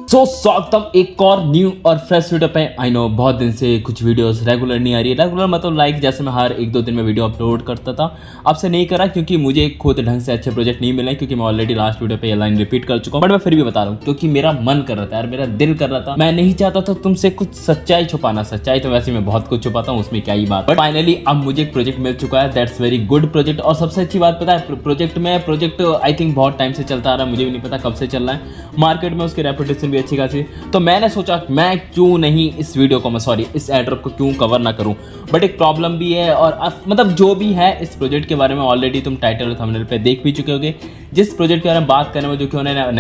स्वागतम एक और न्यू और फ्रेश वीडियो पे। आई नो बहुत दिन से कुछ वीडियोस रेगुलर नहीं आ रही है। रेगुलर मतलब लाइक जैसे मैं हर एक दो दिन में वीडियो अपलोड करता था, अब से नहीं करा क्योंकि मुझे खुद ढंग से अच्छे प्रोजेक्ट नहीं मिले, क्योंकि मैं ऑलरेडी लास्ट वीडियो पे ये लाइन रिपीट कर चुका हूँ। बट मैं फिर भी बता रहा हूँ क्योंकि मेरा मन कर रहा था यार, मेरा दिल कर रहा था। मैं नहीं चाहता था तुमसे कुछ सच्चाई छुपाना। सच्चाई तो वैसे मैं बहुत कुछ छुपाता हूँ, उसमें क्या ही बात। बट फाइनली अब मुझे एक प्रोजेक्ट मिल चुका है, दैट्स वेरी गुड प्रोजेक्ट। और सबसे अच्छी बात पता है, प्रोजेक्ट आई थिंक बहुत टाइम से चलता आ रहा है, मुझे भी नहीं पता कब से चल रहा है। मार्केट में उसकी रेपुटेशन भी अच्छी खासी। तो मैंने सोचा मैं क्यों नहीं इस वीडियो को इस एड्रॉप को क्यों कवर ना करूं। बट एक प्रॉब्लम भी है, और मतलब जो भी है इस प्रोजेक्ट के बारे में ऑलरेडी तुम टाइटल और थंबनेल पे देख भी चुके होगे। जिस प्रोजेक्ट के बारे में बात करने में, जो कि उन्होंने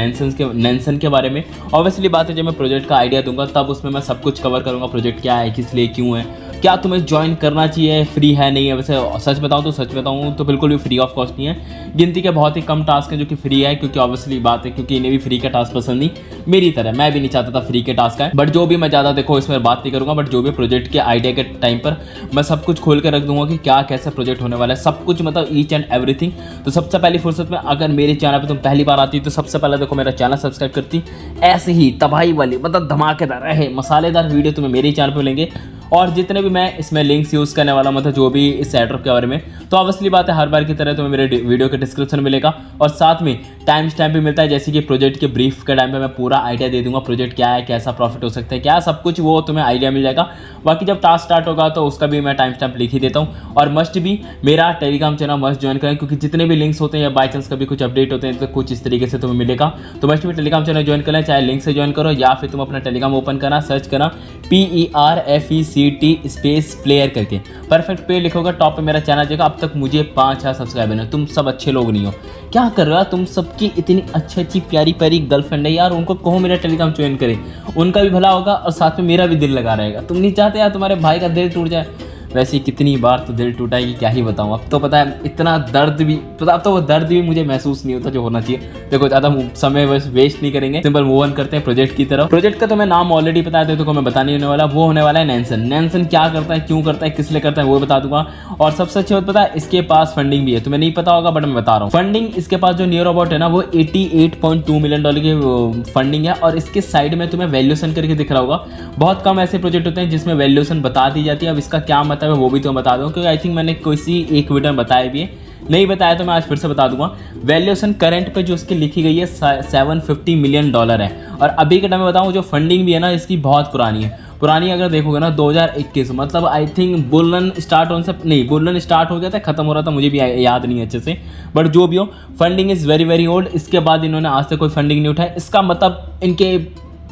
नैनसन के बारे में, ऑब्वियसली बात है जब मैं प्रोजेक्ट का आइडिया दूंगा तब उसमें मैं सब कुछ कवर करूंगा। प्रोजेक्ट क्या है, किस लिए, क्यों है, क्या तुम्हें ज्वाइन करना चाहिए, फ्री है नहीं है। वैसे सच बताऊं तो बिल्कुल भी फ्री ऑफ कॉस्ट नहीं है। गिनती के बहुत ही कम टास्क हैं जो कि फ्री है, क्योंकि ऑब्वियसली बात है क्योंकि इन्हें भी फ्री का टास्क पसंद नहीं, मेरी तरह मैं भी नहीं चाहता था फ्री के टास्क है। बट जो भी मैं ज़्यादा देखो इसमें बात नहीं करूँगा, बट जो भी प्रोजेक्ट के आइडिया के टाइम पर मैं सब कुछ खोल कर रख दूंगा कि क्या कैसा प्रोजेक्ट होने वाला है, सब कुछ मतलब ईच एंड एवरीथिंग। तो सबसे पहली फुर्सत में अगर मेरे चैनल पर तुम पहली बार आती तो सबसे पहले देखो मेरा चैनल सब्सक्राइब करती। ऐसे ही तबाही वाली मतलब धमाकेदार है मसालेदार वीडियो तुम्हें मेरे चैनल पर मिलेंगे। और जितने भी मैं इसमें लिंक्स यूज़ करने वाला मतलब जो भी इस एड्रॉप के बारे में, तो ऑब्वियसली बात है हर बार की तरह तुम्हें मेरे वीडियो के डिस्क्रिप्शन मिलेगा। और साथ में टाइम स्टैम्प भी मिलता है, जैसे कि प्रोजेक्ट के ब्रीफ के टाइम पे मैं पूरा आइडिया दे दूंगा, प्रोजेक्ट क्या है, कैसा प्रॉफिट हो सकता है, क्या सब कुछ वो तुम्हें आइडिया मिल जाएगा। बाकी जब टास्क स्टार्ट होगा तो उसका भी मैं टाइम स्टैम्प लिख ही देता हूँ। और मस्ट भी मेरा टेलीग्राम चैनल मस्ट ज्वाइन करें, क्योंकि जितने भी लिंक्स होते हैं या बाई चांस कभी कुछ अपडेट होते हैं तो कुछ इस तरीके से तुम्हें मिलेगा। तो मस्ट भी टेलीग्राम चैनल ज्वाइन करें, चाहे लिंक से ज्वाइन करो या फिर तुम अपना टेलीग्राम ओपन करना, सर्च करना PERFECT स्पेस प्लेयर करके, परफेक्ट पे लिखोगे टॉप पे मेरा चैनल जाएगा। अब तक मुझे 5000 सब्सक्राइबर हैं। तुम सब अच्छे लोग नहीं हो, क्या कर रहा है तुम सबकी इतनी अच्छी प्यारी प्यारी गर्लफ्रेंड है यार, उनको कहो मेरा टेलीग्राम ज्वाइन करे, उनका भी भला होगा और साथ में मेरा भी दिल लगा रहेगा। तुम नहीं चाहते यार तुम्हारे भाई का दिल टूट जाए। वैसे कितनी बार तो दिल टूटा है कि क्या ही बताऊँ। अब तो पता है इतना दर्द भी, पता अब तो वो दर्द भी मुझे महसूस नहीं होता जो होना चाहिए। देखो ज़्यादा समय वेस्ट नहीं करेंगे, सिंपल मूव ऑन करते हैं प्रोजेक्ट की तरफ। प्रोजेक्ट का तो मैं नाम ऑलरेडी बता देता हूँ, मैं बता नहीं होने वाला। वो होने वाला है नैनसन। नैनसन क्या करता है, क्यों करता है, किस लिए करता है, वो बता दूंगा। और सबसे अच्छी बात पता है, इसके पास फंडिंग भी है। तुम्हें नहीं पता होगा बट मैं बता रहा हूँ। फंडिंग इसके पास जो नियर अबाउट है ना, वो $88.2 मिलियन की फंडिंग है। और इसके साइड में तुम्हें वैल्यूएशन करके दिख रहा होगा। बहुत कम ऐसे प्रोजेक्ट होते हैं जिसमें वैल्यूएशन बता दी जाती है। अब इसका क्या मतलब है वो भी तो बता दूं, क्योंकि आई थिंक मैंने किसी एक वीडियो में बताया भी है, नहीं बताया तो मैं आज फिर से बता दूंगा। वैल्यूएशन करंट पे जो इसकी लिखी गई है $750 मिलियन है। और अभी के टाइम में बताऊं जो फंडिंग भी है ना इसकी बहुत पुरानी है। पुरानी अगर देखोगे ना 2021, मतलब आई थिंक बुलन स्टार्ट हो गया था, खत्म हो रहा था, मुझे भी याद नहीं अच्छे से। बट जो भी हो, funding is very very old. इसके बाद इन्होंने आज तक कोई फंडिंग नहीं उठाया। इसका मतलब इनके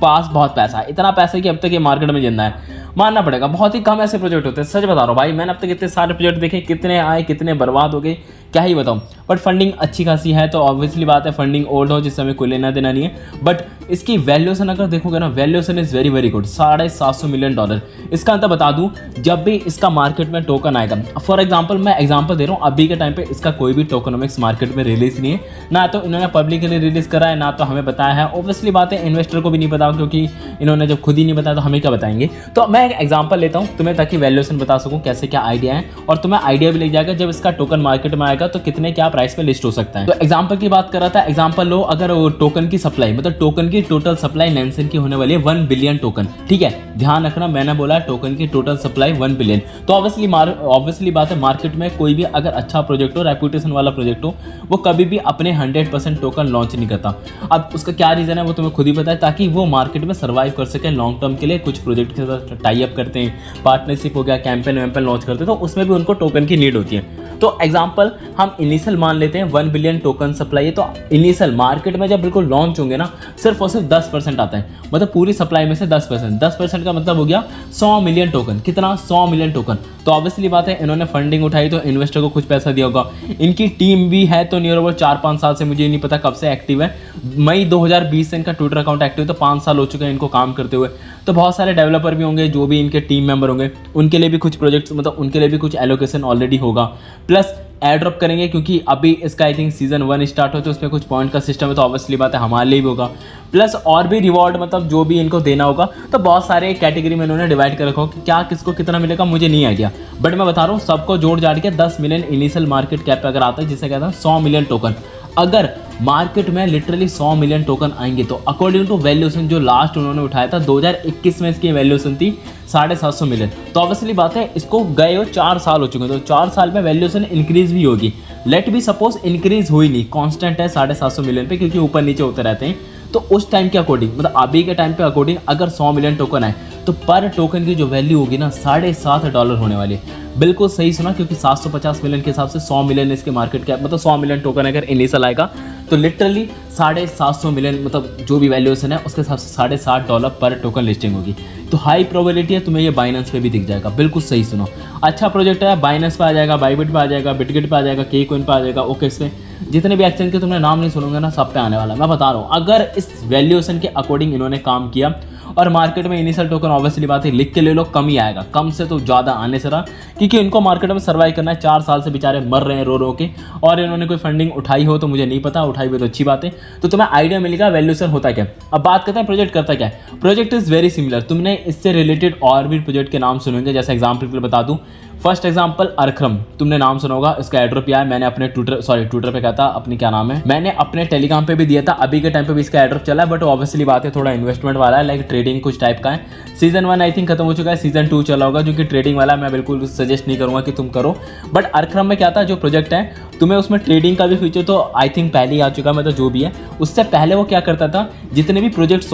पास बहुत पैसा है, इतना पैसा कि अब तक ये मार्केट में जिंदा है, मानना पड़ेगा। बहुत ही कम ऐसे प्रोजेक्ट होते हैं, सच बता रहा हूँ भाई। मैंने अब तक इतने सारे प्रोजेक्ट देखे, कितने आए कितने बर्बाद हो गए, क्या ही बताऊँ। बट फंडिंग अच्छी खासी है, तो ऑब्वियसली बात है फंडिंग ओल्ड हो जिससे हमें कोई लेना देना नहीं है। बट इसकी वैल्यूएशन अगर देखोगे ना, valuation is very very good, $750 million. इसका अंतर बता दूँ, जब भी इसका मार्केट में टोकन आएगा, फॉर एग्जाम्पल मैं एग्जाम्पल दे रहा हूँ, अभी के टाइम पर इसका कोई भी टोकनोमिक्स मार्केट में रिलीज नहीं है, ना तो इन्होंने पब्लिकली रिलीज करा है, ना तो हमें बताया है। ऑब्वियसली बात है इन्वेस्टर को भी नहीं पता, क्योंकि इन्होंने जब खुद ही नहीं बताया तो हमें क्या बताएंगे। तो मैं एक एग्जांपल लेता हूं तुम्हें, ताकि वैल्यूएशन बता सकूं कैसे क्या आइडिया है, और तुम्हें आइडिया भी लग जाएगा जब इसका टोकन मार्केट में आएगा तो कितने क्या प्राइस पे लिस्ट हो सकता है। तो एग्जांपल की बात कर रहा था, एग्जांपल लो, अगर टोकन की सप्लाई, मतलब टोकन की टोटल सप्लाई नैनसन की होने वाली है 1 बिलियन टोकन, ठीक है, ध्यान रखना मैंने बोला टोकन की टोटल सप्लाई 1 बिलियन। तो ऑब्वियसली बात है मार्केट में कोई भी अगर अच्छा प्रोजेक्ट हो, रेपुटेशन वाला प्रोजेक्ट हो, वो कभी भी अपने 100% टोकन लॉन्च नहीं करता। अब उसका क्या रीजन है वो तुम्हें खुद ही पता है, ताकि वो मार्केट में सर्वाइव कर सके लॉन्ग टर्म के लिए। कुछ प्रोजेक्ट के साथ टाई अप करते हैं, पार्टनरशिप हो गया, कैंपेन वैम्पेन लॉन्च करते हैं, तो उसमें भी उनको टोकन की नीड होती है। तो एग्जांपल हम इनिशियल मान लेते हैं 1 बिलियन टोकन सप्लाई है, तो इनिशियल मार्केट में जब बिल्कुल लॉन्च होंगे ना, सिर्फ और सिर्फ 10% आता है, मतलब पूरी सप्लाई में से 10% का मतलब हो गया 100 मिलियन टोकन। कितना? 100 मिलियन टोकन। तो ऑब्वियसली बात है इन्होंने फंडिंग उठाई तो इन्वेस्टर को कुछ पैसा दिया होगा। इनकी टीम भी है तो नियर अबाउट 4-5 साल से, मुझे नहीं पता कब से एक्टिव है, मई 2020 से इनका ट्विटर अकाउंट एक्टिव है, तो 5 साल हो चुके हैं इनको काम करते हुए। तो बहुत सारे डेवलपर भी होंगे, जो भी इनके टीम मेंबर होंगे, उनके लिए भी कुछ प्रोजेक्ट्स, मतलब उनके लिए भी कुछ एलोकेशन ऑलरेडी होगा। प्लस एयर ड्रॉप करेंगे, क्योंकि अभी इसका आई थिंक सीजन 1 स्टार्ट हो, तो उसमें कुछ पॉइंट का सिस्टम है, तो ऑब्वियसली बात है हमारे लिए भी होगा। प्लस और भी रिवॉर्ड, मतलब जो भी इनको देना होगा, तो बहुत सारे कैटेगरी में इन्होंने डिवाइड कर रखा हो कि क्या किसको कितना मिलेगा, मुझे नहीं आइडिया। बट मैं बता रहा हूँ सबको जोड़ जाड़ के 10 मिलियन इनिशियल मार्केट कैप अगर आता है, जिसे कहते हैं 100 मिलियन टोकन। अगर मार्केट में लिटरली 100 मिलियन टोकन आएंगे। तो अकॉर्डिंग टू वैल्यूएशन जो लास्ट उन्होंने उठाया था 2021 में, इसकी वैल्यूएशन थी 750 मिलियन। तो ऑब्वियसली बात है, इसको गए हो 4 साल हो चुके हैं, तो 4 साल में वैल्यूएशन इंक्रीज भी होगी। लेट भी सपोज इंक्रीज हुई नहीं, कांस्टेंट है 750 मिलियन पे, क्योंकि ऊपर नीचे होते रहते हैं। तो उस टाइम के अकॉर्डिंग, मतलब अभी के टाइम पे अकॉर्डिंग अगर 100 मिलियन टोकन आए तो पर टोकन की जो वैल्यू होगी ना $7.5 होने वाली है। बिल्कुल सही सुना, क्योंकि 750 मिलियन के हिसाब से 100 मिलियन इसके मार्केट कैप, मतलब 100 मिलियन टोकन अगर इनिशियल आएगा तो लिटरली 750 मिलियन, मतलब जो भी वैल्यूएशन है उसके हिसाब से $7.5 पर टोकन लिस्टिंग होगी। तो हाई प्रोबेबिलिटी है तुम्हें ये बाइनेंस पे भी दिख जाएगा। बिल्कुल सही सुनो, अच्छा प्रोजेक्ट है, बाइनेंस पे आ जाएगा, बाइबिट पे आ जाएगा, बिटगेट पे आ जाएगा, के कॉइन पे आ जाएगा, ओकेक्स पे, जितने भी एक्सचेंज के तुमने नाम नहीं सुनोगे ना, सब पे आने वाला। मैं बता रहा हूँ, अगर इस वैल्यूएशन के अकॉर्डिंग इन्होंने काम किया और मार्केट में इनिशियल टोकन ऑब्वियसली बात है लिख के ले लो, कम ही आएगा, कम से तो ज़्यादा आने से रहा, क्योंकि इनको मार्केट में सर्वाइव करना है। 4 साल से बेचारे मर रहे हैं रो के, और इन्होंने कोई फंडिंग उठाई हो तो मुझे नहीं पता, उठाई हुई तो अच्छी बात है। तो तुम्हें आइडिया मिलेगा वैल्यूएशन होता क्या। अब बात करते हैं प्रोजेक्ट करता क्या है। प्रोजेक्ट इज़ वेरी सिमिलर, तुमने इससे रिलेटेड और भी प्रोजेक्ट के नाम सुनेंगे। जैसे एग्जाम्पल के लिए बता दूँ, फर्स्ट एग्जाम्पल अर्क्रम, तुमने नाम सुना होगा, इसका एड्रॉप आया। मैंने अपने ट्विटर पे कहा था, अपनी क्या नाम है, मैंने अपने टेलीग्राम पे भी दिया था। अभी के टाइम पे भी इसका एड्रॉप चला है, बट ऑब्वियसली बात है थोड़ा इन्वेस्टमेंट वाला है, लाइक ट्रेडिंग कुछ टाइप का है। सीजन 1 आई थिंक खत्म हो चुका है, सीजन 2 चला होगा, जो कि ट्रेडिंग वाला मैं बिल्कुल सजेस्ट नहीं करूँगा कि तुम करो। बट अर्क्रम में क्या था, जो प्रोजेक्ट है तुम्हें उसमें ट्रेडिंग का भी फीचर तो आई थिंक पहले ही आ चुका है, मतलब जो भी है। उससे पहले वो क्या करता था, जितने भी प्रोजेक्ट्स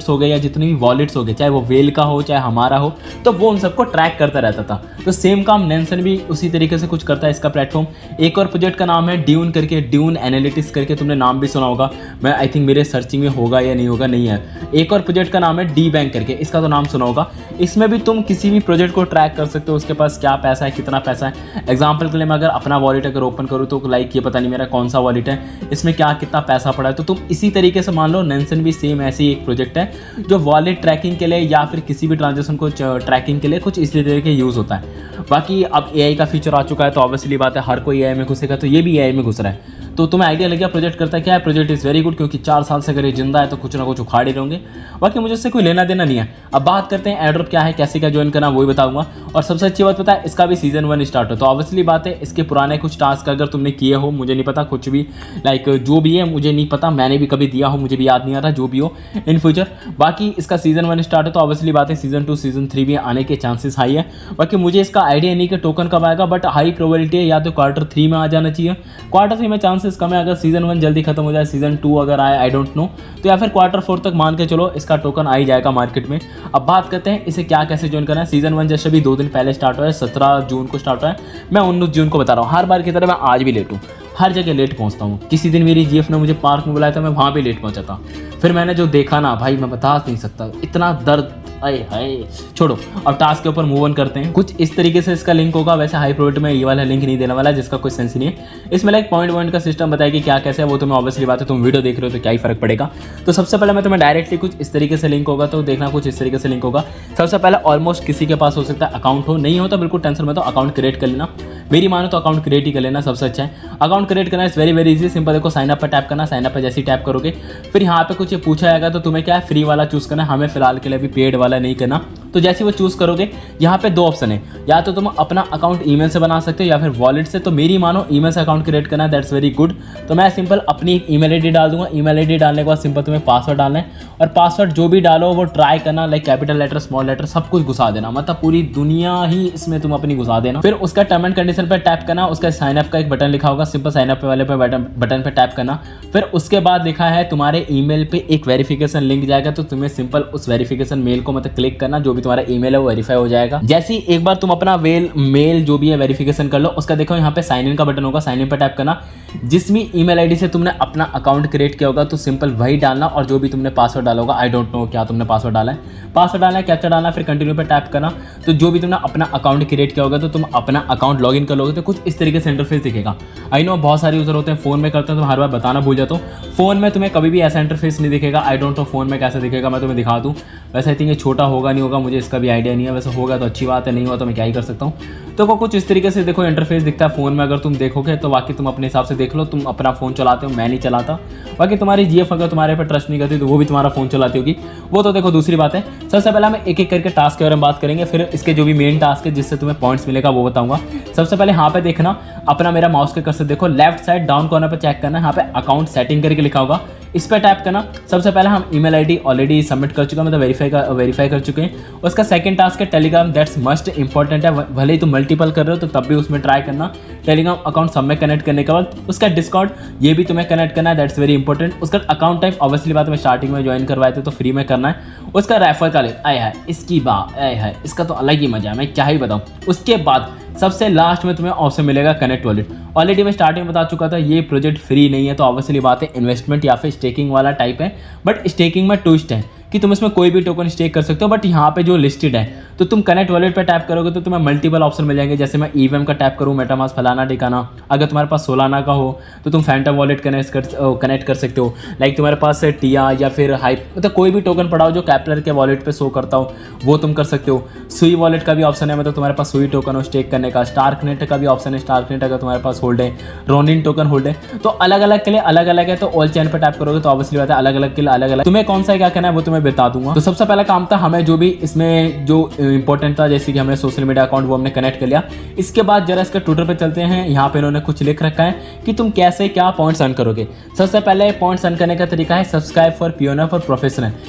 हो गए या जितने भी वॉलेट्स हो गए, चाहे वो वेल का हो चाहे हमारा हो, तो वो उन सबको ट्रैक करता रहता था। तो सेम काम नेंसन भी उसी तरीके से कुछ करता है इसका प्लेटफॉर्म। एक और प्रोजेक्ट का नाम है ड्यून करके, ड्यून एनालिटिक्स करके, तुमने नाम भी सुना होगा, मैं आई थिंक मेरे सर्चिंग में होगा या नहीं होगा, नहीं है। एक और प्रोजेक्ट का नाम है डी बैंक करके, इसका तो नाम सुना होगा। इसमें भी तुम किसी भी प्रोजेक्ट को ट्रैक कर सकते हो, उसके पास क्या पैसा है, कितना पैसा है। एग्जाम्पल के लिए मैं अगर अपना वॉलेट अगर ओपन करूँ तो लाइक ये पता नहीं मेरा कौन सा वॉलेट है, इसमें क्या कितना पैसा पड़ा है। तो तुम इसी तरीके से मान लो नेंसन भी सेम ऐसी एक प्रोजेक्ट है जो वॉलेट ट्रैकिंग के लिए या फिर किसी भी ट्रांजेक्शन को ट्रैकिंग के लिए कुछ इसी तरीके के यूज़ होता है। बाकी अब एआई का फीचर आ चुका है, तो ऑब्वियसली बात है हर कोई एआई में घुसेगा, तो ये भी एआई में घुस रहा है। तो तुम्हें आइडिया लग गया प्रोजेक्ट करता क्या है। प्रोजेक्ट इज़ वेरी गुड, क्योंकि 4 साल से अगर ये जिंदा है तो कुछ ना कुछ उखाड़ ही रहेंगे। बाकी मुझे इससे कोई लेना देना नहीं है। अब बात करते हैं एड्रॉप क्या है, कैसे क्या ज्वाइन करना, वही बताऊंगा। और सबसे अच्छी बात पता है, इसका भी सीजन 1 स्टार्ट हो, तो ऑब्वियसली बात है इसके पुराने कुछ टास्क अगर तुमने किए हो, मुझे नहीं पता कुछ भी, लाइक जो भी है मुझे नहीं पता, मैंने भी कभी दिया हो, मुझे भी याद नहीं आ रहा, जो भी हो इन फ्यूचर। बाकी इसका सीजन 1 स्टार्ट है, तो ऑब्वियसली बात है सीजन 2 सीजन 3 भी आने के चांसेस हाई है। बाकी मुझे इसका आइडिया नहीं कि टोकन कब आएगा, बट हाई प्रोबेबिलिटी है या तो Q3 में आ जाना चाहिए। Q3 में चांसेस कम है, अगर सीजन 1 जल्दी खत्म हो जाए, सीजन 2 अगर आए, आई डोंट नो, तो या फिर Q4 तक मान के चलो इसका टोकन आ ही जाएगा मार्केट में। अब बात करते हैं इसे क्या कैसे ज्वाइन करना है। सीजन 1 जैसे भी 2 दिन पहले स्टार्ट हुआ है, 17 जून को स्टार्ट हुआ है, मैं 19 जून को बता रहा हूँ। हर बार की तरह मैं आज भी लेट हूँ, हर जगह लेट पहुँचता हूँ। किसी दिन मेरी जीएफ ने मुझे पार्क में बुलाया था, मैं वहाँ भी लेट पहुँचा था। फिर मैंने जो देखा ना भाई, मैं बता नहीं सकता, इतना दर्द, अरे हाय छोड़ो। अब टास्क के ऊपर मूव ऑन करते हैं। कुछ इस तरीके से इसका लिंक होगा। वैसे हाई प्रोबेबिलिटी में ये वाला लिंक नहीं देने वाला, जिसका कोई सेंस नहीं है। इसमें लाइक पॉइंट का सिस्टम बताया कि क्या कैसे है, वो तुम्हें ऑब्वियसली बात है, तुम वीडियो देख रहे हो तो क्या ही फर्क पड़ेगा। तो सबसे पहले मैं तुम्हें डायरेक्टली कुछ इस तरीके से लिंक होगा, तो देखना कुछ इस तरीके से लिंक होगा। सबसे पहले ऑलमोस्ट किसी के पास हो सकता है अकाउंट हो, नहीं हो तो बिल्कुल टेंशन मत हो, अकाउंट क्रिएट कर लेना। मेरी मानो तो अकाउंट क्रिएट ही कर लेना, सबसे अच्छा है। अकाउंट क्रिएट करना इज वेरी इजी, सिंपल। देखो साइन अप पर टैप करना, साइन अप पर जैसे ही टैप करोगे फिर यहाँ पे कुछ ये पूछा जाएगा, तो तुम्हें क्या है फ्री वाला चूज़ करना है। हमें फिलहाल के लिए अभी पेड वाला नहीं करना। तो जैसे वो चूज़ करोगे, यहाँ पे 2 ऑप्शन है, या तो तुम अपना अकाउंट ईमेल से बना सकते हो या फिर वॉलेट से। तो मेरी मानो ईमेल से अकाउंट क्रिएट करना है, दैट्स वेरी गुड। तो मैं सिंपल अपनी एक ईमेल आईडी डाल दूंगा। ईमेल आईडी डालने के बाद सिंपल तुम्हें पासवर्ड डालना है, और पासवर्ड जो भी डालो वो ट्राई करना, like capital letter small letter सब कुछ घुसा देना, मतलब पूरी दुनिया ही इसमें तुम अपनी घुसा देना। फिर उसका टर्म एंड कंडीशन पर टैप करना, उसका साइन अप का एक बटन लिखा होगा, सिंपल साइन अप वाले पे बटन पे टैप करना। फिर उसके बाद लिखा है तुम्हारे ईमेल पे एक वेरिफिकेशन लिंक जाएगा, तो तुम्हें सिंपल उस वेरिफिकेशन मेल को मतलब क्लिक करना, जो भी तुम्हारा ईमेल है वो वेरीफाई हो जाएगा। जैसे ही एक बार तुम अपना मेल जो भी है वेरिफिकेशन कर लो, उसका देखो यहाँ पे साइन इन का बटन होगा, साइन इन पर टैप करना। जिस भी ईमेल आईडी से तुमने अपना अकाउंट क्रिएट किया होगा तो सिंपल वही डालना, और जो भी तुमने पासवर्ड डाला होगा, आई डोंट नो क्या तुमने पासवर्ड डाला है, पासवर्ड डालना है, कैप्चा डालना, फिर कंटिन्यू पे टैप करना। तो जो भी तुमने अपना अकाउंट क्रिएट किया होगा तो तुम अपना अकाउंट लॉगिन कर लोगे, तो कुछ इस तरीके से इंटरफेस दिखेगा। आई नो बहुत सारे यूजर होते हैं फोन में करते हैं, तो हर बार बताना भूल जाता हूँ, फोन में तुम्हें कभी भी ऐसा इंटरफेस नहीं दिखेगा। आई डोंट नो फोन में कैसे दिखेगा, मैं तुम्हें दिखा दूँ। वैसे आई थिंक ये छोटा होगा नहीं होगा, मुझे इसका भी आइडिया नहीं है। वैसे होगा तो अच्छी बात है, नहीं हुआ तो मैं क्या ही कर सकता हूँ। तो वो कुछ इस तरीके से देखो इंटरफेस दिखता है फ़ोन में। अगर तुम देखोगे तो बाकी तुम अपने हिसाब से देख लो, तुम अपना फ़ोन चलाते हो, मैं नहीं चलाता। बाकी तुम्हारी जीएफ अगर तुम्हारे पर ट्रस्ट नहीं करती तो वो भी तुम्हारा फ़ोन चलाती होगी, वो तो देखो दूसरी बात है। सबसे पहले हम एक एक करके टास्क के बारे में बात करेंगे, फिर इसके जो भी मेन टास्क है जिससे तुम्हें पॉइंट्स मिलेगा वो बताऊंगा। सबसे पहले यहाँ पे देखना, अपना मेरा माउस के कर्सर देखो, लेफ्ट साइड डाउन कॉर्नर पर चेक करना, यहाँ पे अकाउंट सेटिंग करके लिखा होगा, इस पर टैप करना। सबसे पहले हम ईमेल आईडी ऑलरेडी सबमिट कर चुका, मतलब वेरीफाई कर चुके हैं। उसका सेकंड टास्क है टेलीग्राम, दैट्स मस्ट इंपॉर्टेंट है, भले ही तुम मल्टीपल कर रहे हो तो तब भी उसमें ट्राई करना। टेलीग्राम अकाउंट सब में कनेक्ट करने के बाद उसका डिस्कॉर्ड ये भी तुम्हें कनेक्ट करना है, दैट्स वेरी इंपॉर्टेंट। उसका अकाउंट टाइप ऑब्वियसली बात में स्टार्टिंग में ज्वाइन करवाए थे तो फ्री में करना है। उसका रेफर का लिंक आए है, इसकी बात आए है, इसका तो अलग ही मजा है, मैं क्या ही बताऊँ। उसके बाद सबसे लास्ट में तुम्हें ऑप्शन मिलेगा कनेक्ट वॉलेट। ऑलरेडी मैं स्टार्टिंग में बता चुका था ये प्रोजेक्ट फ्री नहीं है, तो ऑब्वियसली बात है इन्वेस्टमेंट या फिर स्टेकिंग वाला टाइप है। बट स्टेकिंग में ट्विस्ट है कि तुम इसमें कोई भी टोकन स्टेक कर सकते हो, बट यहाँ पे जो लिस्टेड है तो तुम कनेक्ट वॉलेट पे टैप करोगे तो तुम्हें मल्टीपल ऑप्शन मिल जाएंगे। जैसे मैं ईवीएम का टैप करूँ, मेटामास्क फलाना ठिकाना, अगर तुम्हारे पास सोलाना का हो तो तुम फैंटम वॉलेट कनेक्ट कर सकते हो। लाइक तुम्हारे पास टिया या फिर हाइप, मतलब कोई भी टोकन पड़ा हो जो कैप्लर के वॉलेट पे शो करता हो वो तुम कर सकते हो। सुई वॉलेट का भी ऑप्शन है, मतलब तुम्हारे पास सुई टोकन हो स्टेक करने का। स्टारकनेट का भी ऑप्शन है, स्टारकनेट अगर तुम्हारे पास होल्ड है। रोनिन टोकन होल्ड है, तो अलग अलग के लिए अलग अलग है। तो ऑल चैन पर टैप करोगे तो ऑब्वियसली बात है अलग अलग के लिए अलग अलग। तुम्हें कौन सा क्या करना है वो तुम्हें बता दूंगा। तो सबसे पहला काम था हमें जो भी इसमें जो इंपॉर्टेंट था, जैसे कि हमने सोशल मीडिया अकाउंट वो हमने कनेक्ट कर लिया। इसके बाद जरा इसके ट्विटर पे चलते हैं। यहाँ पे इन्होंने कुछ लिख रखा है कि तुम कैसे क्या पॉइंट्स अर्न करोगे। सबसे पहले पॉइंट्स अर्न करने का तरीका है subscribe for pioneer for professional.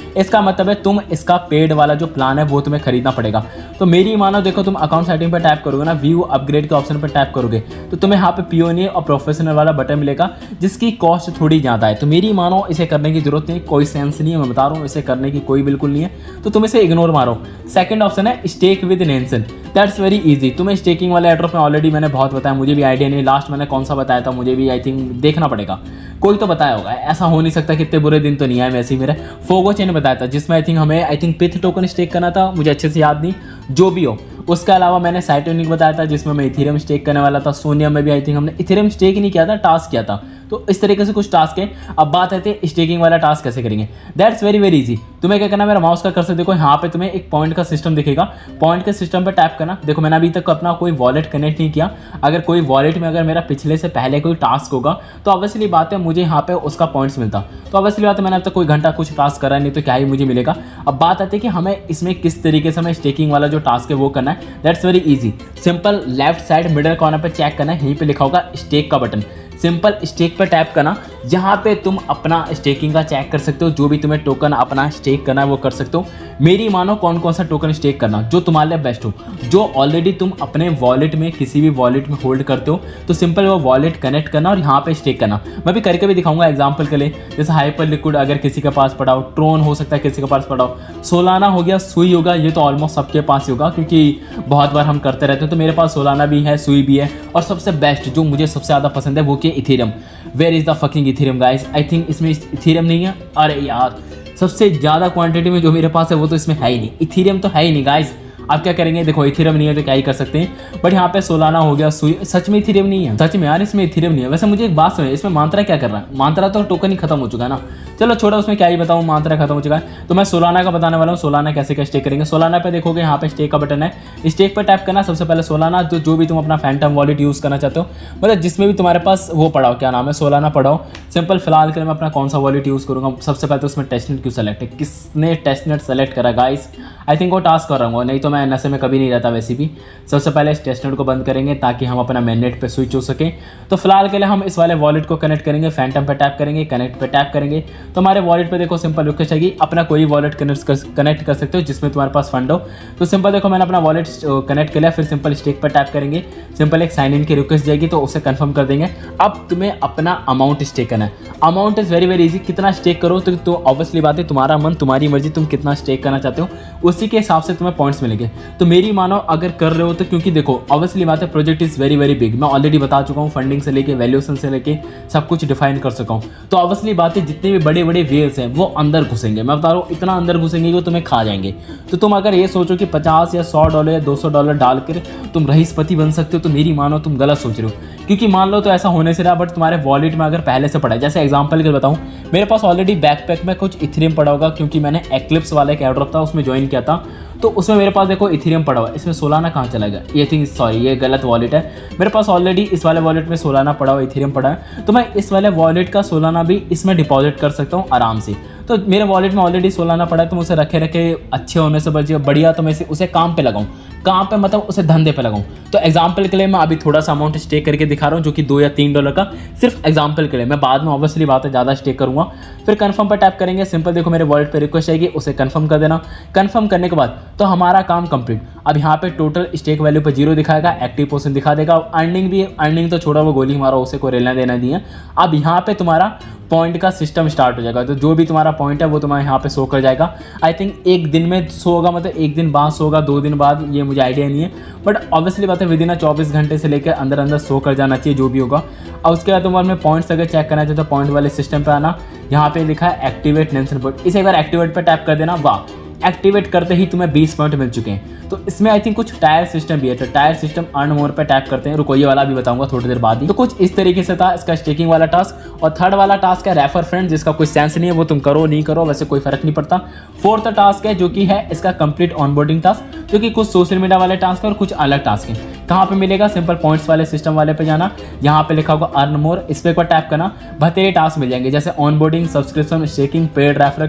इसका मतलब है तुम इसका पेड वाला जो प्लान है वो तुम्हें खरीदना पड़ेगा। तो मेरी मानो देखो, तुम अकाउंट सेटिंग पर टैप करोगे ना, व्यू अपग्रेड के ऑप्शन पर टैप करोगे तो तुम्हें यहाँ पे पियोनियर और प्रोफेशनल वाला बटन मिलेगा जिसकी कॉस्ट थोड़ी ज़्यादा है। तो मेरी मानो इसे करने की जरूरत नहीं, कोई सेंस नहीं है, मैं बता रहा हूँ इसे करने की कोई बिल्कुल नहीं है, तो तुम इसे इग्नोर मारो। सेकंड ऑप्शन है stake with Nansen, that's very easy. तुम्हें स्टेकिंग वाले एड्रॉप में ऑलरेडी मैंने बहुत बताया, मुझे भी आइडिया नहीं लास्ट मैंने कौन सा बताया था, मुझे भी आई थिंक देखना पड़ेगा, कोई तो बताया होगा, ऐसा हो नहीं सकता, कितने बुरे दिन तो नहीं आए। वैसे ही मेरे फोगो चेन बताया था जिसमें I think pith token stake करना था, मुझे अच्छे से याद नहीं, जो भी हो। उसके अलावा मैंने साइटोनिक बताया था जिसमें मैं इथेरियम स्टेक करने वाला था। सोनिया में भी आई थिंक हमने इथेरियम स्टेक नहीं किया था, टास्क किया था। तो इस तरीके से कुछ टास्क है। अब बात आती है स्टेकिंग वाला टास्क कैसे करेंगे, दैट्स वेरी वेरी इजी। तुम्हें क्या करना है, मेरा माउस का कर्सर देखो, यहाँ पे तुम्हें एक पॉइंट का सिस्टम दिखेगा, पॉइंट के सिस्टम पे टैप करना। देखो मैंने अभी तक अपना कोई वॉलेट कनेक्ट नहीं किया, अगर कोई वॉलेट में अगर मेरा पिछले से पहले कोई टास्क होगा तो ऑब्वियसली बात है मुझे यहाँ पे उसका पॉइंट्स मिलता। तो ऑब्वियसली बात है मैंने अब तक कोई घंटा कुछ टास्क करा नहीं तो क्या ही मुझे मिलेगा। अब बात आती है कि हमें इसमें किस तरीके से हमें स्टेकिंग वाला जो टास्क है वो करना है, that's very easy. Simple left side middle corner पर चेक करना है, यहीं पे लिखा होगा स्टेक का बटन, सिंपल स्टेक पर टैप करना। यहाँ पे तुम अपना स्टेकिंग का चेक कर सकते हो, जो भी तुम्हें टोकन अपना स्टेक करना है वो कर सकते हो। मेरी मानो कौन कौन सा टोकन स्टेक करना जो तुम्हारे लिए बेस्ट हो, जो ऑलरेडी तुम अपने वॉलेट में किसी भी वॉलेट में होल्ड करते हो, तो सिंपल वो वॉलेट कनेक्ट करना और यहाँ पे स्टेक करना। मैं भी करके भी दिखाऊंगा एग्जाम्पल के लिए, जैसे हाइपर लिक्विड अगर किसी के पास पड़ा हो, ट्रोन हो सकता है किसी के पास पड़ा हो, सोलाना हो गया, सुई होगा, ये तो ऑलमोस्ट सबके पास ही होगा क्योंकि बहुत बार हम करते रहते हैं। तो मेरे पास सोलाना भी है, सुई भी है, और सबसे बेस्ट जो मुझे सबसे ज़्यादा पसंद है वो कि Ethereum. Where is the fucking Ethereum guys, I think इसमें इथेरियम नहीं है। अरे यार सबसे ज़्यादा क्वांटिटी में जो मेरे पास है वो तो इसमें है ही नहीं, इथेरियम तो है ही नहीं गाइस। आप क्या करेंगे, देखो इथेरियम नहीं है तो क्या ही कर सकते हैं, बट यहाँ पे सोलाना हो गया, सुई, सच में इथेरियम नहीं है, सच में यार इसमें इथेरियम नहीं है। वैसे मुझे एक बात समझ, इसमें मांत्रा क्या कर रहा है, मांत्रा तो टोकन ही खत्म हो चुका है ना, चलो छोड़ो उसमें क्या ही बताऊँ, मांत्रा खत्म हो चुका है। तो मैं सोलाना का बताने वाला हूँ, सोलाना कैसे क्या स्टेक करेंगे। सोलाना पे देखोगे यहाँ पे स्टेक का बटन है, स्टेक पर टैप करना। सबसे पहले सोलाना जो भी तुम अपना फैंटम वॉलेट यूज़ करना चाहते हो, मतलब जिसमें भी तुम्हारे पास वो पड़ा हो, क्या नाम है, सोलाना पड़ा हो। सिंपल फिलहाल के लिए मैं अपना कौन सा वॉलेट यूज़ करूँगा, सबसे पहले तो उसमें टेस्टनेट क्यों सेलेक्ट है, किसने टेस्टनेट सेलेक्ट करा गाइस, आई थिंक वो टास्क कर रहा हूँ, नहीं तो मैं नशे में कभी नहीं रहता वैसे भी। सबसे पहले इस टेस्टनेट को बंद करेंगे ताकि हम अपना मेननेट पे स्विच हो सके। तो फिलहाल के लिए हम इस वाले वॉलेट को कनेक्ट करेंगे, फैंटम पे टैप करेंगे, कनेक्ट पे टैप करेंगे तो हमारे वॉलेट पे देखो सिंपल रिक्वेस्ट आएगी, अपना कोई वॉलेट कनेक्ट कर सकते हो जिसमें तुम्हारे पास फंड हो। तो सिंपल देखो मैंने अपना वॉलेट कनेक्ट कर लिया, फिर सिंपल स्टेक पर टैप करेंगे, सिंपल एक साइन इन की रिक्वेस्ट जाएगी तो उसे कंफर्म कर देंगे। अब तुम्हें अपना अमाउंट स्टेक करना है, amount is very very easy, कितना स्टेक करो तो ऑब्वियसली बात है तुम्हारा मन तुम्हारी मर्जी, तुम कितना स्टेक करना चाहते हो उसी के हिसाब से तुम्हें पॉइंट्स मिलेंगे। तो मेरी मानो अगर कर रहे हो तो, क्योंकि देखो ऑब्वियसली बात है project is very very big, मैं ऑलरेडी बता चुका हूँ, फंडिंग से लेके वैल्यूएशन से लेके सब कुछ डिफाइन कर सका हूँ। तो ऑब्वियसली बात है जितने भी बड़े बड़े वेल्स हैं वो अंदर घुसेंगे, मैं बता रहा हूँ इतना अंदर घुसेंगे कि वो तुम्हें खा जाएंगे। तो तुम अगर ये सोचो कि 50 या 100 डॉलर या 200 डॉलर डालकर तुम रईसपति बन सकते हो, तो मेरी मानो तुम गलत सोच रहे हो। क्योंकि मान लो तो ऐसा होने से रहा, बट तुम्हारे वॉलेट में अगर पहले से पड़ा है, जैसे एग्जांपल के बताऊं, मेरे पास ऑलरेडी बैकपैक में कुछ इथेरियम पड़ा होगा क्योंकि मैंने एक्लिप्स वाला एक एयरड्रॉप था उसमें ज्वाइन किया था। तो उसमें मेरे पास देखो इथेरियम पड़ा हुआ है, इसमें सोलाना कहाँ चला गया, ये थिंक सॉरी ये गलत वॉलेट है। मेरे पास ऑलरेडी इस वाले वॉलेट में सोलाना पड़ा हुआ इथेरियम पड़ा है, तो मैं इस वाले वॉलेट का सोलाना भी इसमें डिपॉजिट कर सकता हूँ आराम से। तो मेरे वॉलेट में ऑलरेडी सोलाना पड़ा है, तो मैं उसे रखे रखे अच्छे होने से बढ़िया तो मैं उसे काम पे लगाऊँ, काम पे मतलब उसे धंधे पे लगाऊं। तो एग्जाम्पल के लिए मैं अभी थोड़ा सा अमाउंट स्टेक करके दिखा रहा हूँ, जो कि $2 या $3 का, सिर्फ एग्जाम्पल के लिए। मैं बाद में ऑब्वियसली बात है ज़्यादा स्टेक करूँगा। फिर कंफर्म पर टैप करेंगे, सिंपल देखो मेरे वॉलेट पे रिक्वेस्ट आएगी, उसे कंफर्म कर देना। कंफर्म करने के बाद तो हमारा काम कंप्लीट। अब यहाँ पे टोटल स्टेक वैल्यू पे 0 दिखाएगा, एक्टिव पोर्शन दिखा देगा, अर्निंग भी, अर्निंग तो छोड़ा, वो गोली मारा, उसे कोई लेना देना नहीं है। अब यहाँ पे तुम्हारा पॉइंट का सिस्टम स्टार्ट हो जाएगा, तो जो भी तुम्हारा पॉइंट है वो तुम्हारे यहाँ पे शो कर जाएगा। आई थिंक एक दिन में शो होगा, मतलब एक दिन बाद शो होगा, 2 दिन बाद, ये मुझे आइडिया नहीं है, बट ऑब्वियसली बात है विद इन 24 घंटे से लेकर अंदर अंदर शो कर जाना चाहिए जो भी होगा। और उसके बाद तुम्हारे में पॉइंट्स अगर चेक करना चाहते तो पॉइंट वाले सिस्टम पे आना, यहाँ पे लिखा है एक्टिवेट नेंसन पॉइंट, इसे एक बार एक्टिवेट पे टैप कर देना। वाह, एक्टिवेट करते ही तुम्हें 20 पॉइंट मिल चुके हैं। तो इसमें आई थिंक कुछ टायर सिस्टम भी है, तो टायर सिस्टम अर्न मोर पे टैप करते हैं, रुको ये वाला भी बताऊंगा थोड़ी देर बाद ही। तो कुछ इस तरीके से था इसका स्टेकिंग वाला टास्क। और थर्ड वाला टास्क है रेफर फ्रेंड, जिसका कोई सेंस नहीं है, वो तुम करो नहीं करो वैसे कोई फर्क नहीं पड़ता। फोर्थ टास्क है जो कि है इसका कंप्लीट ऑनबोर्डिंग टास्क, जो कि कुछ सोशल मीडिया वाले टास्क है और कुछ अलग टास्क है। कहाँ पे मिलेगा, सिंपल पॉइंट्स वाले सिस्टम वाले पे जाना, यहाँ पे लिखा होगा अर्न मोर, इस पे एक बार टैप करना, बतेरे टास्क मिल जाएंगे, जैसे onboarding, subscription, staking, paid referral,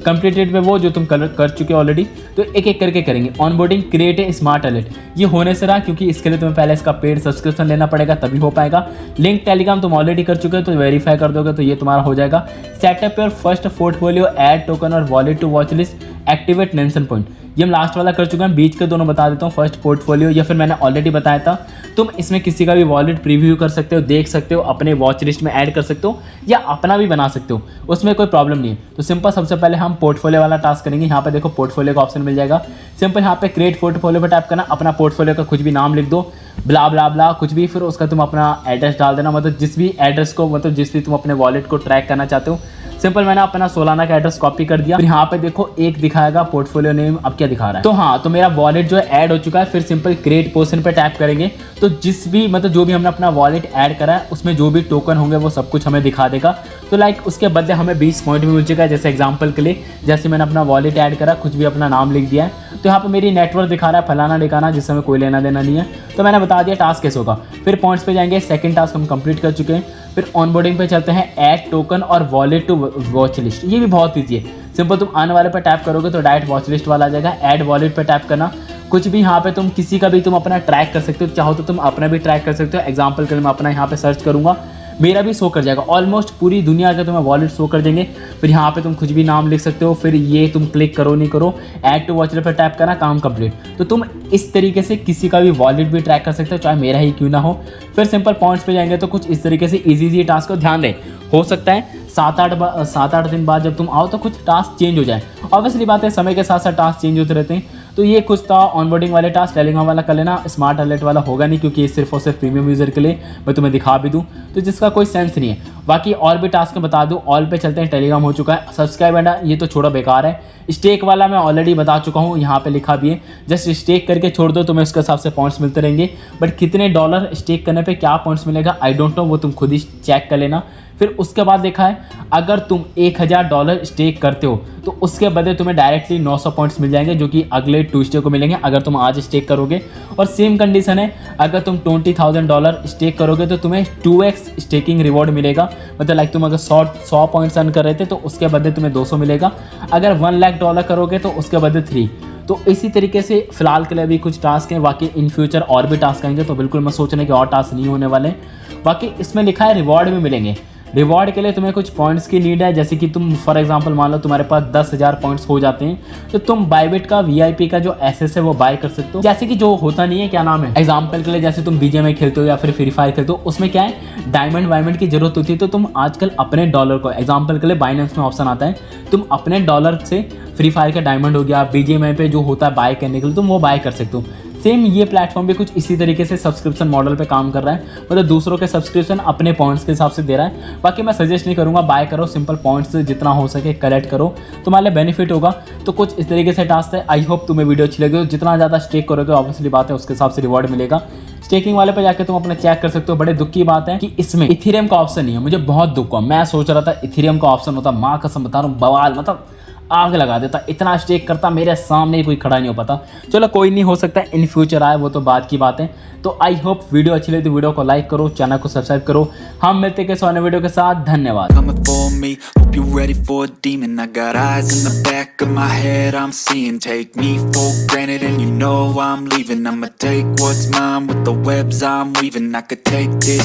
completed पे वो जो तुम कर चुके ऑलरेडी। तो एक एक करके करेंगे। Onboarding, create a smart alert, ये होने से रहा क्योंकि इसके लिए तुम्हें पहले इसका पेड सब्सक्रिप्शन लेना पड़ेगा तभी हो पाएगा। लिंक टेलीग्राम तुम ऑलरेडी कर चुके हो तो वेरीफाई कर दोगे तो ये तुम्हारा हो जाएगा। Setup your first portfolio, add token और wallet to watch list, activate Nansen point, ये हम लास्ट वाला कर चुके हैं। बीच के दोनों बता देता हूँ, फर्स्ट पोर्टफोलियो या फिर मैंने ऑलरेडी बताया था, तुम इसमें किसी का भी वॉलेट प्रीव्यू कर सकते हो, देख सकते हो, अपने वॉच लिस्ट में ऐड कर सकते हो या अपना भी बना सकते हो, उसमें कोई प्रॉब्लम नहीं है। तो सिंपल सबसे पहले हम पोर्टफोलियो वाला टास्क करेंगे। यहाँ पे देखो पोर्टफोलियो का ऑप्शन मिल जाएगा, सिंपल यहाँ पे क्रिएट पोर्टफोलियो पर टैप करना, अपना पोर्टफोलियो का कुछ भी नाम लिख दो, ब्ला ब्ला ब्ला कुछ भी, फिर उसका तुम अपना एड्रेस डाल देना, मतलब जिस भी एड्रेस को, मतलब जिस भी तुम अपने वॉलेट को ट्रैक करना चाहते हो। सिंपल मैंने अपना सोलाना का एड्रेस कॉपी कर दिया। फिर यहाँ पे देखो एक दिखाएगा पोर्टफोलियो नेम, अब क्या दिखा रहा है, तो हाँ, तो मेरा वॉलेट जो है ऐड हो चुका है। फिर सिंपल क्रिएट पोर्शन पे टैप करेंगे तो जिस भी, मतलब जो भी हमने अपना वॉलेट ऐड करा है उसमें जो भी टोकन होंगे वो सब कुछ हमें दिखा देगा। तो लाइक उसके बदले हमें 20 पॉइंट भी मिल चुका है। जैसे एग्जांपल के लिए, जैसे मैंने अपना वॉलेट ऐड करा, कुछ भी अपना नाम लिख दिया है, तो यहाँ पे मेरी नेटवर्क दिखा रहा है फलाना दिखाना, जिससे हमें कोई लेना देना नहीं है। तो मैंने बता दिया टास्क कैसे होगा। फिर पॉइंट्स पे जाएंगे, सेकंड टास्क हम कंप्लीट कर चुके हैं। फिर ऑनबोर्डिंग पे चलते हैं, ऐड टोकन और वॉलेट टू वॉच लिस्ट, ये भी बहुत ईजी है। सिंपल तुम आने वाले पे टैप करोगे तो डायरेक्ट वॉच लिस्ट वाला आ जाएगा। ऐड वॉलेट पे टैप करना, कुछ भी यहाँ पे तुम किसी का भी तुम अपना ट्रैक कर सकते हो, चाहो तो तुम अपना भी ट्रैक कर सकते हो। एग्जांपल के लिए मैं अपना यहाँ पे सर्च करूँगा, मेरा भी शो कर जाएगा। ऑलमोस्ट पूरी दुनिया का तुम्हें वॉलेट शो कर देंगे। फिर यहाँ पे तुम कुछ भी नाम लिख सकते हो। फिर ये तुम क्लिक करो नहीं करो, ऐड टू वॉच लिस्ट पर टैप करना, काम कंप्लीट। तो तुम इस तरीके से किसी का भी वॉलेट भी ट्रैक कर सकते हो, चाहे मेरा ही क्यों ना हो। फिर सिंपल पॉइंट्स पे जाएंगे तो कुछ इस तरीके से इजी टास्क को ध्यान दें, हो सकता है 7-8 दिन बाद जब तुम आओ तो कुछ टास्क चेंज हो जाए। ऑब्वियसली बात है समय के साथ साथ टास्क चेंज होते रहते हैं। तो ये कुछ था ऑनबोर्डिंग वाले टास्क। टेलीग्राम वाला कर लेना, स्मार्ट अलर्ट वाला होगा नहीं क्योंकि ये सिर्फ और सिर्फ प्रीमियम यूज़र के लिए मैं तुम्हें दिखा भी दूँ, तो जिसका कोई सेंस नहीं है। बाकी और भी टास्क में बता दूँ, ऑल पे चलते हैं। टेलीग्राम हो चुका है, सब्सक्राइब एंड ये तो छोड़ा बेकार है। स्टेक वाला मैं ऑलरेडी बता चुका हूँ, यहाँ पे लिखा भी है, जस्ट स्टेक करके छोड़ दो, तुम्हें उसके हिसाब से पॉइंट्स मिलते रहेंगे। बट कितने डॉलर स्टेक करने पे क्या पॉइंट्स मिलेगा आई डोंट नो, वो तुम खुद ही चेक कर लेना। फिर उसके बाद देखा है, अगर तुम $1000 स्टेक करते हो तो उसके बदले तुम्हें डायरेक्टली 900 पॉइंट्स मिल जाएंगे, जो कि अगले ट्यूसडे को मिलेंगे अगर तुम आज स्टेक करोगे। और सेम कंडीशन है, अगर तुम $20,000 स्टेक करोगे तो तुम्हें 2x स्टेकिंग रिवॉर्ड मिलेगा। मतलब लाइक तुम अगर 100 पॉइंट्स अर्न कर रहे थे तो उसके बदले तुम्हें 200 मिलेगा। अगर $1,00,000 करोगे तो उसके बदले 3। तो इसी तरीके से फिलहाल के लिए अभी कुछ टास्क हैं, बाकी इन फ्यूचर और भी टास्क आएंगे, तो बिल्कुल मैं सोच रहा कि और टास्क नहीं होने वाले। बाकी इसमें लिखा है रिवॉर्ड भी मिलेंगे। रिवॉर्ड के लिए तुम्हें कुछ पॉइंट्स की नीड है, जैसे कि तुम फॉर एग्जांपल मान लो तुम्हारे पास 10,000 पॉइंट्स हो जाते हैं तो तुम बायबिट का VIP का जो एसेस है वो बाय कर सकते हो। जैसे कि जो होता नहीं है, क्या नाम है, एग्जांपल के लिए जैसे तुम BGMI खेलते हो या फिर फ्री फायर खेलते हो, उसमें क्या है डायमंड वायमंड की जरूरत होती है। तो तुम आजकल अपने डॉलर को, एग्जाम्पल के लिए बाइनेंस में ऑप्शन आता है, तुम अपने डॉलर से फ्री फायर का डायमंड हो गया, BGMI पे जो होता है बाय करने के लिए, तुम वो बाय कर सकते हो। सेम ये प्लेटफॉर्म भी कुछ इसी तरीके से सब्सक्रिप्शन मॉडल पे काम कर रहा है, मतलब दूसरों के सब्सक्रिप्शन अपने पॉइंट्स के हिसाब से दे रहा है। बाकी मैं सजेस्ट नहीं करूँगा, बाय करो, सिंपल पॉइंट्स जितना हो सके कलेक्ट करो, तुम्हारे लिए बेनिफिट होगा। तो कुछ इस तरीके से टास्क है। आई होप तुम्हें वीडियो अच्छी लगी। जितना ज़्यादा स्टेक करोगे ऑब्वियसली बात है उसके हिसाब से रिवॉर्ड मिलेगा। स्टेकिंग वाले पे जाकर तुम अपना चेक कर सकते हो। बड़े दुख की बात है कि इसमें इथेरियम का ऑप्शन नहीं है, मुझे बहुत दुख हुआ। मैं सोच रहा था इथेरियम का ऑप्शन होता, माँ कसम बता रहा हूँ, बवाल, मतलब आग लगा देता, इतना स्टेक करता, मेरे सामने ही कोई खड़ा नहीं हो पाता। चलो कोई नहीं, हो सकता है इन फ्यूचर आए, वो तो बात की बात है। तो आई होप वीडियो अच्छी लगी तो वीडियो को लाइक करो, चैनल को सब्सक्राइब करो। हम मिलते हैं किसी और नए वीडियो के साथ। धन्यवाद। Coming for me, hope you're ready for a demon. I got eyes in the back of my head, I'm seeing. Take me for granted and you know I'm leaving. I'ma take what's mine with the webs I'm weaving. I could take this